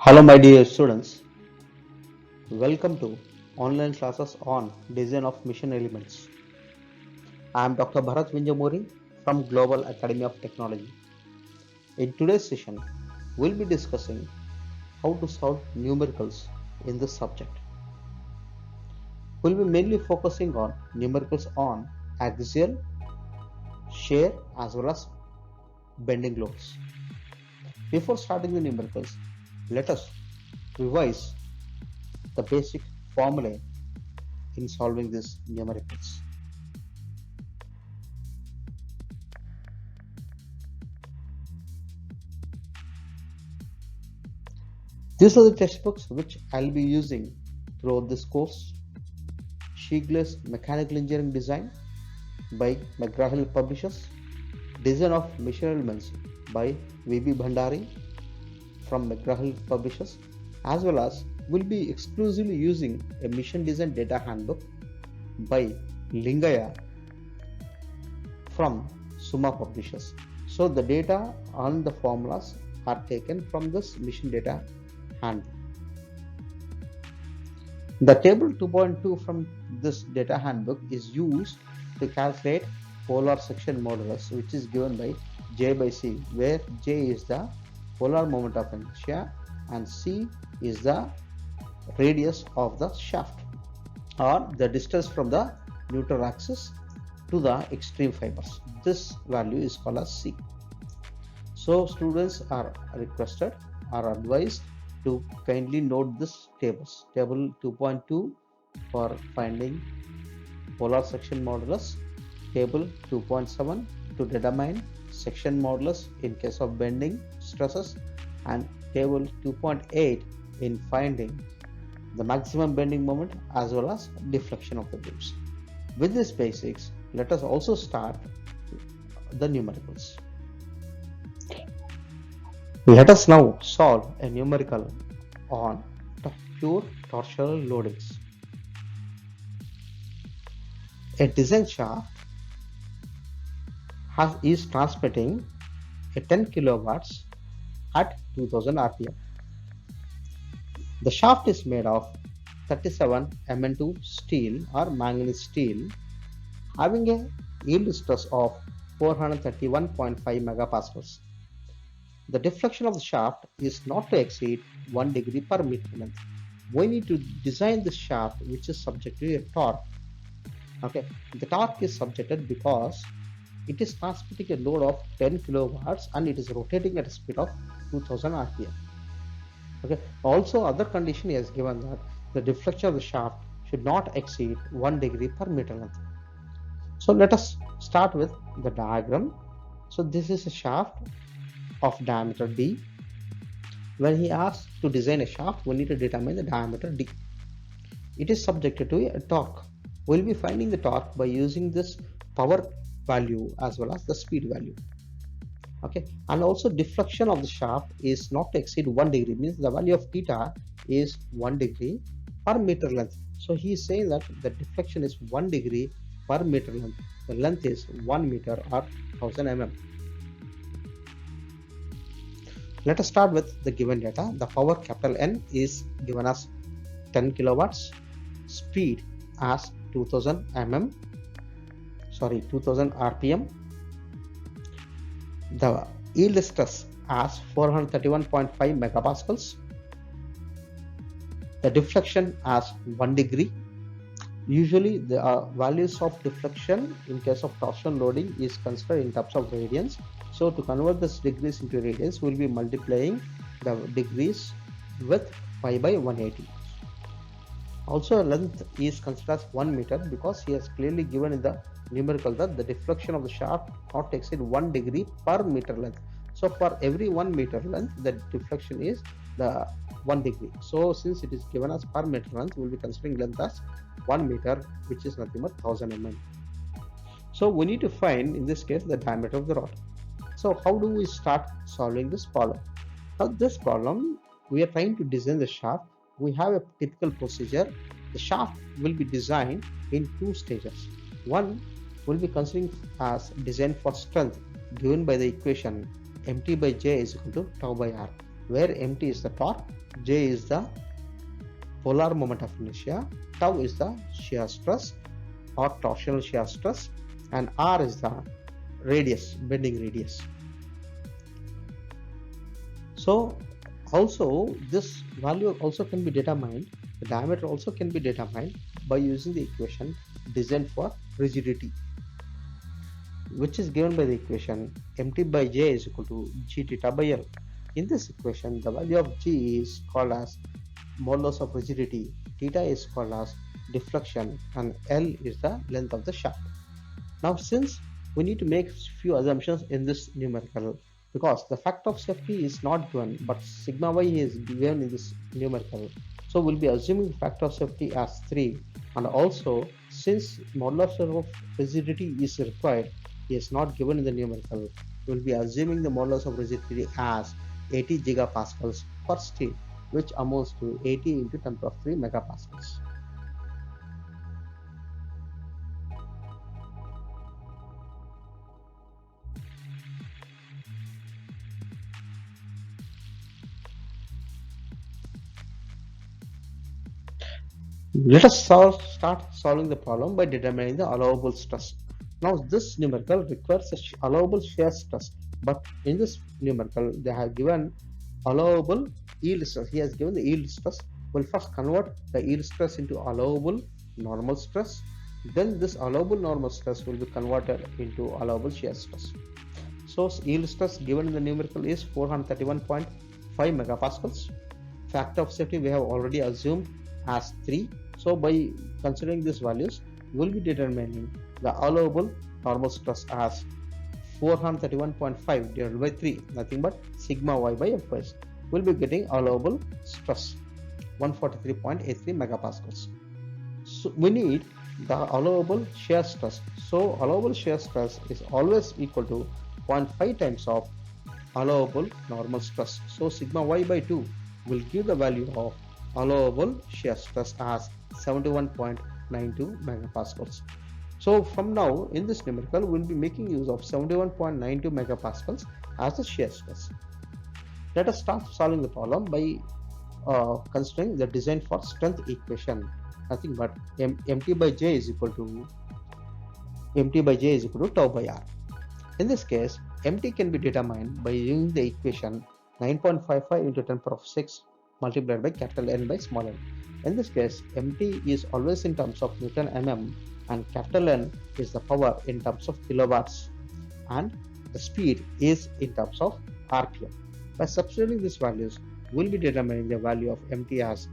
Hello, my dear students. Welcome to online classes on design of mission elements. I am Dr. Bharat Vinjamuri from Global Academy of Technology. In today's session, we'll be discussing how to solve numericals in this subject. We'll be mainly focusing on numericals on axial, shear as well as bending loads. Before starting the numericals, let us revise the basic formulae in solving these numericals. These are the textbooks which I'll be using throughout this course. Shiegler's Mechanical Engineering Design by McGraw-Hill Publishers. Design of Mission Elements by V.B. Bhandari from McGraw-Hill Publishers, as well as we'll be exclusively using a Mission Design Data Handbook by Lingaya from Summa Publishers. So the data on the formulas are taken from this Mission Data Handbook. The table 2.2 from this data handbook is used to calculate polar section modulus, which is given by J by C, where J is the polar moment of inertia and C is the radius of the shaft, or the distance from the neutral axis to the extreme fibers. This value is called as C. So students are requested or advised to kindly note this tables. Table 2.2 for finding polar section modulus, table 2.7 to determine section modulus in case of bending stresses, and table 2.8 in finding the maximum bending moment as well as deflection of the beams. With these basics, let us also start the numericals. Let us now solve a numerical on pure torsional loadings. A design shaft is transmitting a 10 kilowatts at 2000 rpm. The shaft is made of 37 Mn2 steel or manganese steel, having a yield stress of 431.5 megapascals. The deflection of the shaft is not to exceed 1 degree per meter length. We need to design the shaft which is subject to a torque. Okay, the torque is subjected because it is transmitting a load of 10 kilowatts and it is rotating at a speed of 2000 rpm. Okay, also other condition is given that the deflection of the shaft should not exceed 1 degree per meter length. So let us start with the diagram. So this is a shaft of diameter D. When he asks to design a shaft, we need to determine the diameter D. It is subjected to a torque. We'll be finding the torque by using this power value as well as the speed value. Okay, and also deflection of the shaft is not to exceed 1 degree, means the value of theta is 1 degree per meter length. So he is saying that the deflection is 1 degree per meter length. The length is 1 meter or 1000 mm. Let us start with the given data. The power capital N is given as 10 kilowatts, speed as 2000 rpm, the yield stress as 431.5 megapascals, the deflection as 1 degree. Usually the values of deflection in case of torsion loading is considered in terms of radians. So to convert this degrees into radians, we'll be multiplying the degrees with pi by 180. Also length is considered as 1 meter because he has clearly given in the numerical that the deflection of the shaft not exceed 1 degree per meter length. So for every 1 meter length, the deflection is the 1 degree. So since it is given as per meter length, we'll be considering length as 1 meter, which is nothing but 1000 mm. So we need to find in this case the diameter of the rod. So how do we start solving this problem? Now this problem, we are trying to design the shaft. We have a typical procedure. The shaft will be designed in 2 stages. One will be considering as design for strength given by the equation mt by j is equal to tau by r. where mt is the torque, J is the polar moment of inertia, tau is the shear stress or torsional shear stress, and R is the radius, bending radius. So also this value also can be determined, the diameter also can be determined by using the equation designed for rigidity, which is given by the equation mt by J is equal to g theta by L. In this equation, the value of G is called as modulus of rigidity, theta is called as deflection, and L is the length of the shaft. Now, since we need to make few assumptions in this numerical, because the factor of safety is not given, but sigma y is given in this numerical, so we'll be assuming factor of safety as 3, and also since modulus of rigidity is required, is not given in the numerical, we'll be assuming the modulus of rigidity as 80 gigapascals per steel, which amounts to 80 into 10 to the 3 megapascals. Let us start solving the problem by determining the allowable stress. Now this numerical requires a allowable shear stress, but in this numerical they have given allowable yield stress. He has given the yield stress. We'll first convert the yield stress into allowable normal stress. Then this allowable normal stress will be converted into allowable shear stress. So yield stress given in the numerical is 431.5 megapascals. Factor of safety we have already assumed as 3. So by considering these values, we'll be determining the allowable normal stress as 431.5 divided by 3, nothing but sigma y by fs. We'll be getting allowable stress 143.83 megapascals. So we need the allowable shear stress. So allowable shear stress is always equal to 0.5 times of allowable normal stress. So sigma y by 2 will give the value of allowable shear stress as 71.92 megapascals. So from now in this numerical we'll be making use of 71.92 megapascals as the shear stress. Let us start solving the problem by considering the design for strength equation. Nothing but mt by J is equal to tau by R. In this case, mt can be determined by using the equation 9.55 into 10 power of 6 multiplied by capital N by small n. In this case, mt is always in terms of Newton mm, and capital N is the power in terms of kilowatts, and the speed is in terms of RPM. By substituting these values, we'll be determining the value of mt as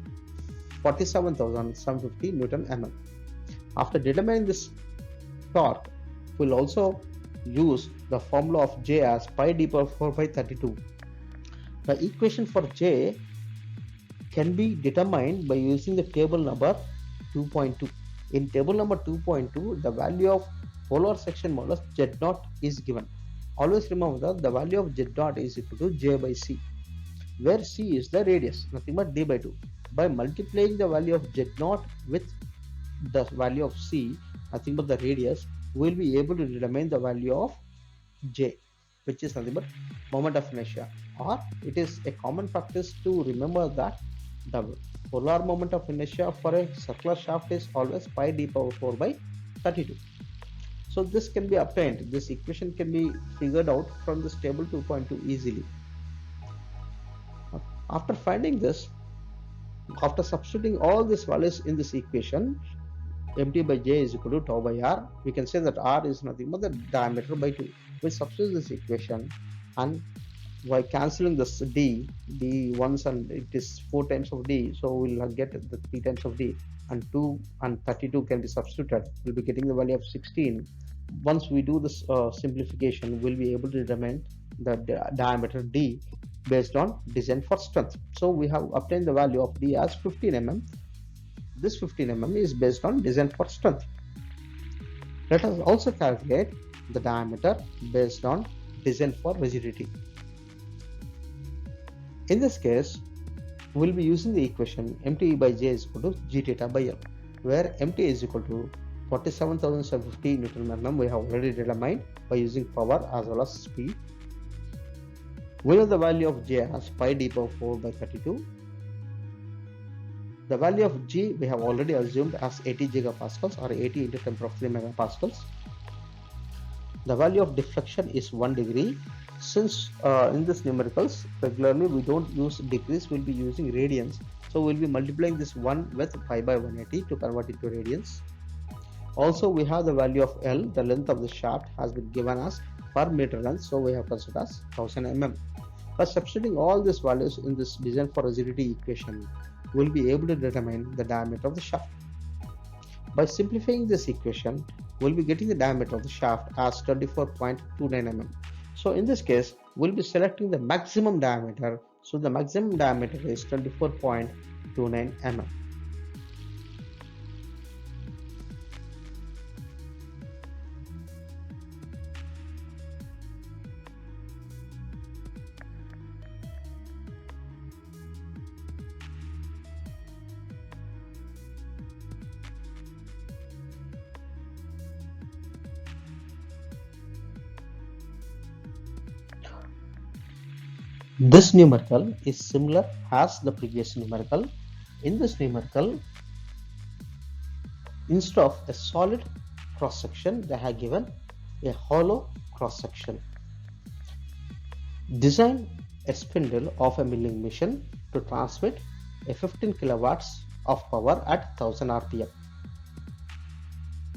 47,750 Newton mm. After determining this torque, we'll also use the formula of J as pi d power 4 by 32. The equation for J can be determined by using the table number 2.2. In table number 2.2, the value of polar section modulus Z0 is given. Always remember that the value of Z0 is equal to J by C, where C is the radius, nothing but d by 2. By multiplying the value of Z0 with the value of C, nothing but the radius, we will be able to determine the value of J, which is nothing but moment of inertia. Or it is a common practice to remember that the polar moment of inertia for a circular shaft is always pi d power 4 by 32. So this can be obtained, this equation can be figured out from this table 2.2 easily. After finding this, after substituting all these values in this equation, mt by J is equal to tau by R, we can say that R is nothing but the diameter by 2. We substitute this equation, and by cancelling this d once, and it is 4 times of d, so we'll get the 3 times of d, and 2 and 32 can be substituted. We'll be getting the value of 16. Once we do this simplification, we'll be able to determine the diameter d based on design for strength. So we have obtained the value of d as 15 mm. This 15 mm is based on design for strength. Let us also calculate the diameter based on design for rigidity. In this case, we will be using the equation mt by J is equal to g theta by L, where mt is equal to 47,750 Newton mm we have already determined by using power as well as speed. We know the value of J as pi d power 4 by 32. The value of G we have already assumed as 80 gigapascals or 80 into 10 power 3 megapascals. The value of deflection is 1 degree. Since in this numericals regularly we don't use degrees, we'll be using radians. So we'll be multiplying this 1 with pi by 180 to convert it to radians. Also we have the value of L, the length of the shaft has been given as per meter length, so we have considered as 1000 mm. By substituting all these values in this design for rigidity equation, we'll be able to determine the diameter of the shaft. By simplifying this equation, we'll be getting the diameter of the shaft as 24.29 mm. So in this case, we'll be selecting the maximum diameter. So the maximum diameter is 24.29 mm. This numerical is similar as the previous numerical. In this numerical, instead of a solid cross section, they have given a hollow cross section. Design a spindle of a milling machine to transmit a 15 kilowatts of power at 1000 rpm.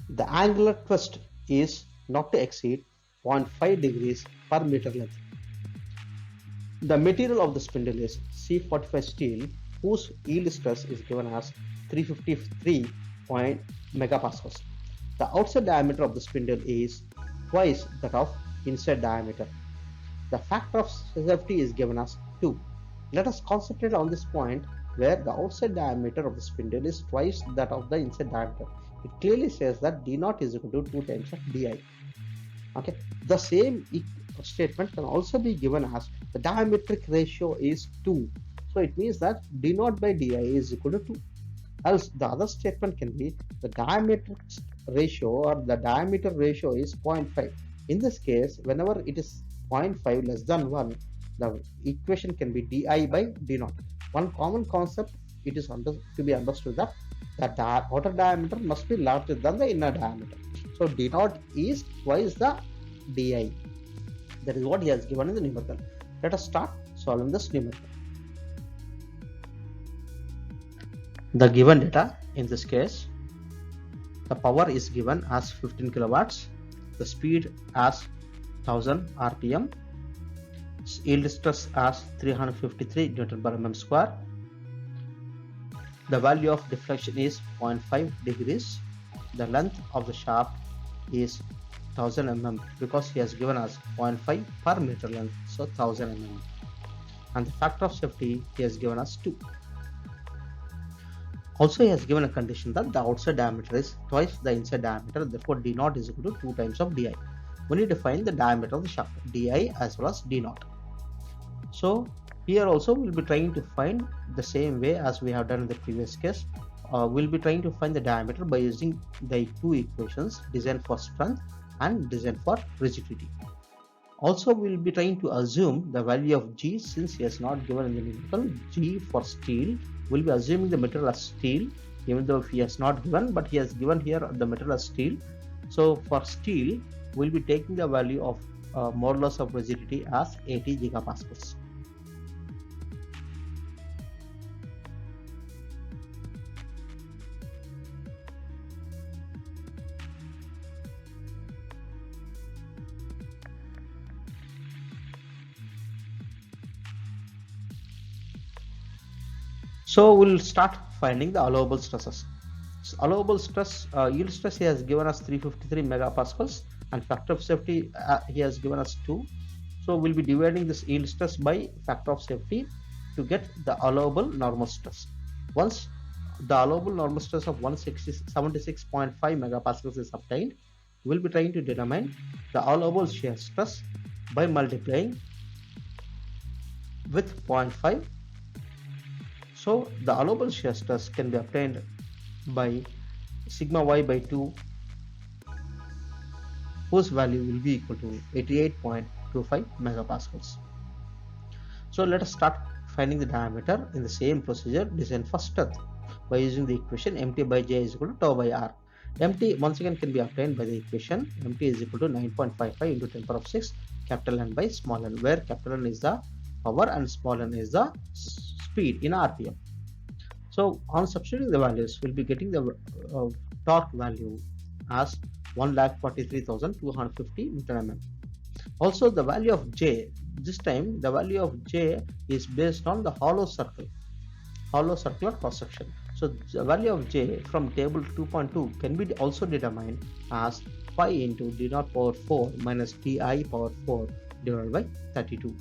The angular twist is not to exceed 0.5 degrees per meter length. The material of the spindle is C45 steel, whose yield stress is given as 353 megapascals. The outside diameter of the spindle is twice that of inside diameter. The factor of safety is given as 2. Let us concentrate on this point where the outside diameter of the spindle is twice that of the inside diameter. It clearly says that d0 is equal to 2 times of di. Okay, the same statement can also be given as the diametric ratio is 2. So it means that d0 by di is equal to 2. Else the other statement can be the diametric ratio or the diameter ratio is 0.5. In this case, whenever it is 0.5 less than 1, the equation can be di by d0. One common concept it is to be understood that the outer diameter must be larger than the inner diameter. So d0 is twice the di. That is what he has given in the numerical. Let us start solving this numerical. The given data in this case, the power is given as 15 kilowatts, the speed as 1000 rpm, yield stress as 353 Newton per mm square. The value of deflection is 0.5 degrees. The length of the shaft is 1000 mm because he has given us 0.5 per meter length, so 1000 mm. And the factor of safety he has given us 2. Also he has given a condition that the outside diameter is twice the inside diameter, therefore d0 is equal to 2 times of di. We need to find the diameter of the shaft, di as well as d0. So here also we'll be trying to find the same way as we have done in the previous case. We'll be trying to find the diameter by using the two equations, design for strength and design for rigidity. Also we'll be trying to assume the value of G, since he has not given in the numerical. G for steel, we'll be assuming the material as steel, even though he has not given, but he has given here the material as steel. So for steel, we'll be taking the value of modulus of rigidity as 80 gigapascals. So we'll start finding the allowable stresses. So allowable stress, yield stress he has given us 353 megapascals, and factor of safety he has given us 2. So we'll be dividing this yield stress by factor of safety to get the allowable normal stress. Once the allowable normal stress of 176.5 megapascals is obtained, we'll be trying to determine the allowable shear stress by multiplying with 0.5. So the allowable shear stress can be obtained by sigma y by 2, whose value will be equal to 88.25 megapascals. So let us start finding the diameter in the same procedure designed for strength by using the equation mt by j is equal to tau by r. Mt once again can be obtained by the equation mt is equal to 9.55 into 10 power of 6 capital N by small n, where capital N is the power and small n is the speed in RPM. So on substituting the values, we'll be getting the torque value as 1,43,250 Newton mm. Also the value of J, this time the value of J is based on the hollow circular cross section. So the value of J from table 2.2 can be also determined as pi into d naught power 4 minus di power 4 divided by 32.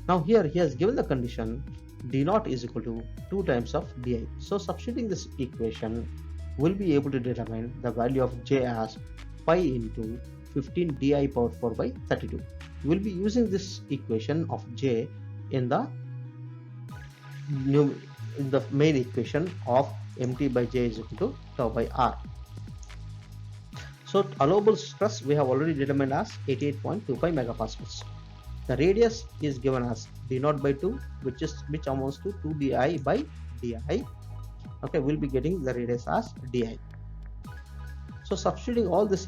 Now here he has given the condition d naught is equal to 2 times of di. So substituting this equation, we'll be able to determine the value of J as pi into 15 di power 4 by 32. We'll be using this equation of J in the main equation of mt by J is equal to tau by r. So allowable stress we have already determined as 88.25 megapascals. The radius is given as d naught by 2, which amounts to 2 di by di. Okay, we'll be getting the radius as di. So substituting all these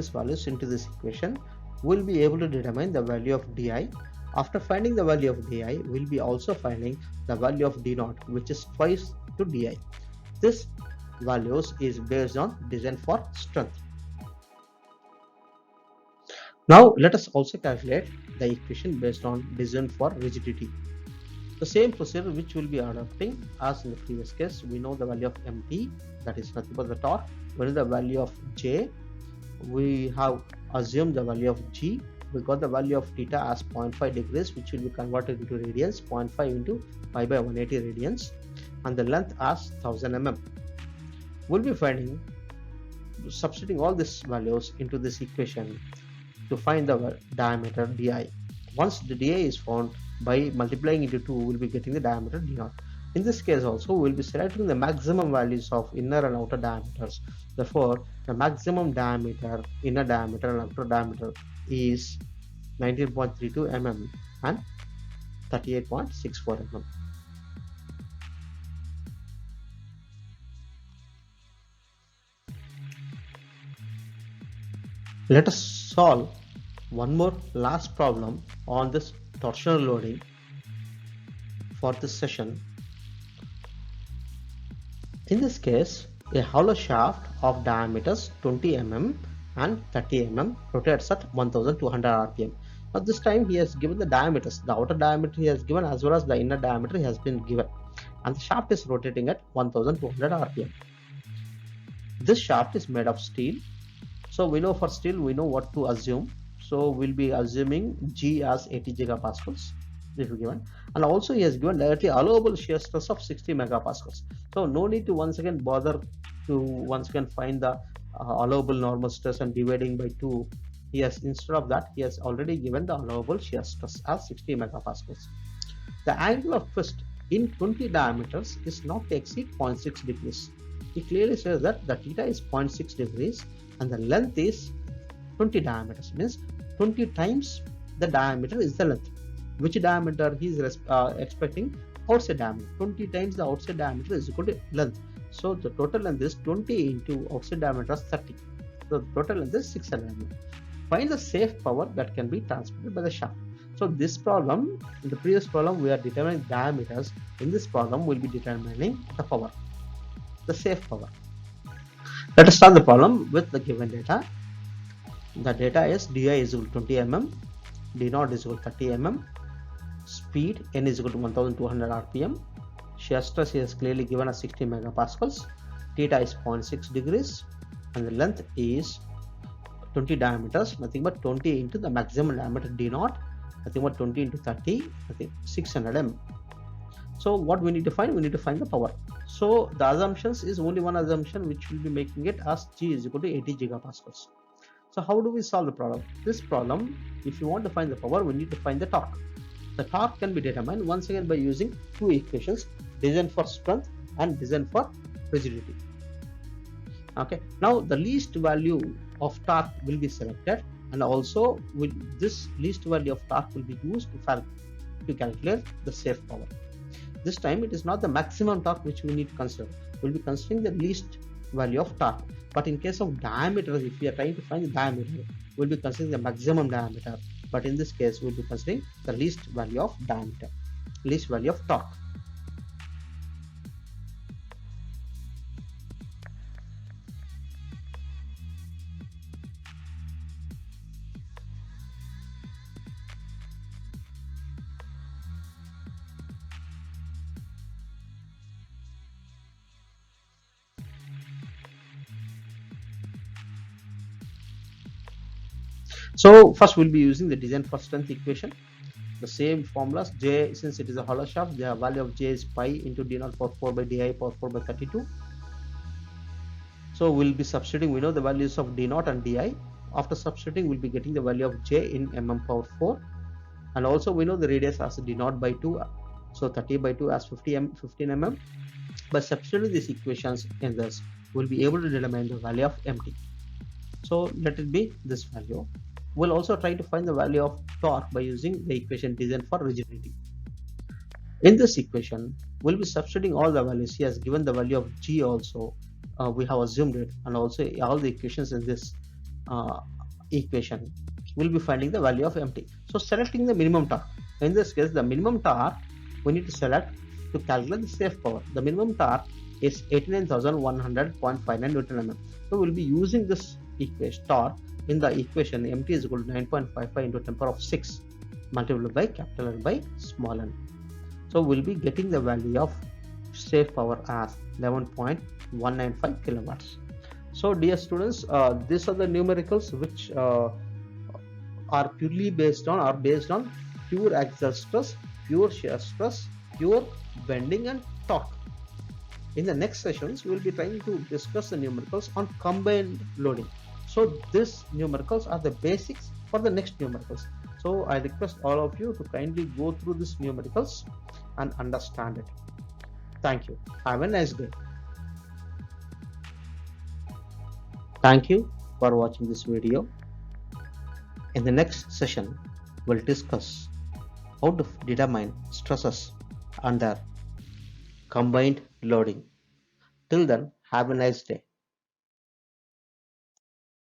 values into this equation, we'll be able to determine the value of di. After finding the value of di, we'll be also finding the value of d naught, which is twice to di. This values is based on design for strength. Now let us also calculate the equation based on design for rigidity. The same procedure which we'll be adopting as in the previous case. We know the value of mt, that is nothing but the torque. We know the value of J. We have assumed the value of G. We got the value of theta as 0.5 degrees, which will be converted into radians, 0.5 into pi by 180 radians, and the length as 1000 mm. We'll be substituting all these values into this equation to find the diameter di. Once the di is found, by multiplying into 2, we'll be getting the diameter d naught. In this case also, we'll be selecting the maximum values of inner and outer diameters. Therefore, the maximum diameter, inner diameter and outer diameter is 19.32 mm and 38.64 mm. Let us solve one more last problem on this torsional loading for this session. In this case, a hollow shaft of diameters 20 mm and 30 mm rotates at 1200 rpm. Now this time he has given the diameters. The outer diameter he has given as well as the inner diameter he has been given, and the shaft is rotating at 1200 rpm. This shaft is made of steel. So we know for steel we know what to assume. So we'll be assuming G as 80 gigapascals if given, and also he has given directly allowable shear stress of 60 megapascals. So no need to once again bother to once again find the allowable normal stress and dividing by 2. He has, instead of that, he has already given the allowable shear stress as 60 megapascals. The angle of twist in 20 diameters is not to exceed 0.6 degrees. He clearly says that the theta is 0.6 degrees and the length is 20 diameters, means 20 times the diameter is the length. Which diameter he is expecting? Outside diameter. 20 times the outside diameter is equal to length. So the total length is 20 into outside diameter is 30. So the total length is 600 mm. Find the safe power that can be transmitted by the shaft. So this problem, in the previous problem we are determining diameters. In this problem we will be determining the power, the safe power. Let us start the problem with the given data. The data is di is equal to 20 mm, d naught is equal to 30 mm, speed n is equal to 1200 rpm, shear stress is clearly given as 60 megapascals, theta is 0.6 degrees, and the length is 20 diameters, nothing but 20 into the maximum diameter d naught, nothing but 20 into 30, I think 600 mm. So what we need to find? We need to find the power. So the assumptions is only one assumption, which will be making it as G is equal to 80 gigapascals. So how do we solve the problem? This problem, if you want to find the power, we need to find the torque. The torque can be determined once again by using two equations, design for strength and design for rigidity. Okay, now the least value of torque will be selected and also with this least value of torque will be used to calculate the safe power. This time it is not the maximum torque which we need to consider. We'll be considering the least value of torque. But in case of diameter, if we are trying to find the diameter, we'll be considering the maximum diameter. But in this case, we'll be considering the least value of diameter, least value of torque. So first we'll be using the design for strength equation. The same formulas. J, since it is a hollow shaft, the value of J is pi into d naught power 4 by di power 4 by 32. So we'll be substituting, we know the values of d naught and di. After substituting, we'll be getting the value of J in mm power 4. And also we know the radius as d naught by 2. So 30 by 2 as 15 mm. By substituting these equations in this, we'll be able to determine the value of mt. So let it be this value. We'll also try to find the value of torque by using the equation designed for rigidity. In this equation, we'll be substituting all the values. He has given the value of G also. We have assumed it, and also all the equations in this equation. We'll be finding the value of mt. So selecting the minimum torque. In this case, the minimum torque we need to select to calculate the safe power. The minimum torque is 89,100.59 Newton mm. So we'll be using this equation torque. In the equation, mt is equal to 9.55 into 10 power of 6 multiplied by capital N by small n. So we'll be getting the value of safe power as 11.195 kilowatts. So dear students, these are the numericals which are purely based on pure axial stress, pure shear stress, pure bending and torque. In the next sessions, we will be trying to discuss the numericals on combined loading. So these numericals are the basics for the next numericals. So I request all of you to kindly go through these numericals and understand it. Thank you. Have a nice day. Thank you for watching this video. In the next session, we'll discuss how to determine stresses under combined loading. Till then, have a nice day.